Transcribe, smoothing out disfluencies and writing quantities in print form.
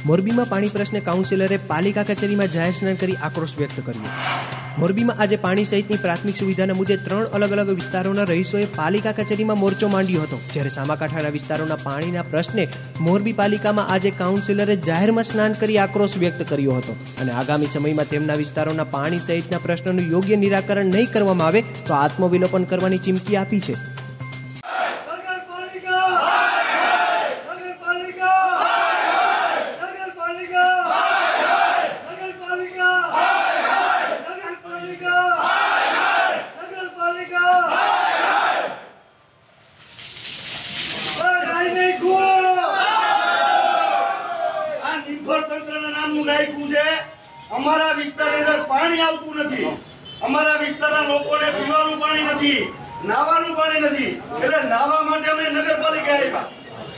મોરબીમાં પાણી પ્રશ્ને કાઉન્સિલરે પાલિકા કચેરીમાં જાહેર સ્નાન કરી આક્રોશ વ્યક્ત કર્યો। મોરબીમાં આજે પાણી સહિતની પ્રાથમિક સુવિધાના મુદ્દે 3 અલગ અલગ વિસ્તારોના રહીશોએ પાલિકા કચેરીમાં મોરચો માંડ્યો હતો, જ્યારે સામાકાંઠાના વિસ્તારોના પાણીના પ્રશ્ને મોરબી પાલિકામાં આજે કાઉન્સિલરે જાહેરમાં સ્નાન કરી આક્રોશ વ્યક્ત કર્યો હતો અને આગામી સમયમાં તેમના વિસ્તારોના પાણી સહિતના પ્રશ્નોનું યોગ્ય નિરાકરણ નહીં કરવામાં આવે તો આત્મવિલોપન કરવાની ચીમકી આપી છે। અમારા વિસ્તારની અંદર પાણી આવતું નથી, અમારા વિસ્તારના લોકોને પીવાનું પાણી નથી, નાવાનું પાણી નથી, એટલે નાવા માટે અમે નગરપાલિકા આવ્યા।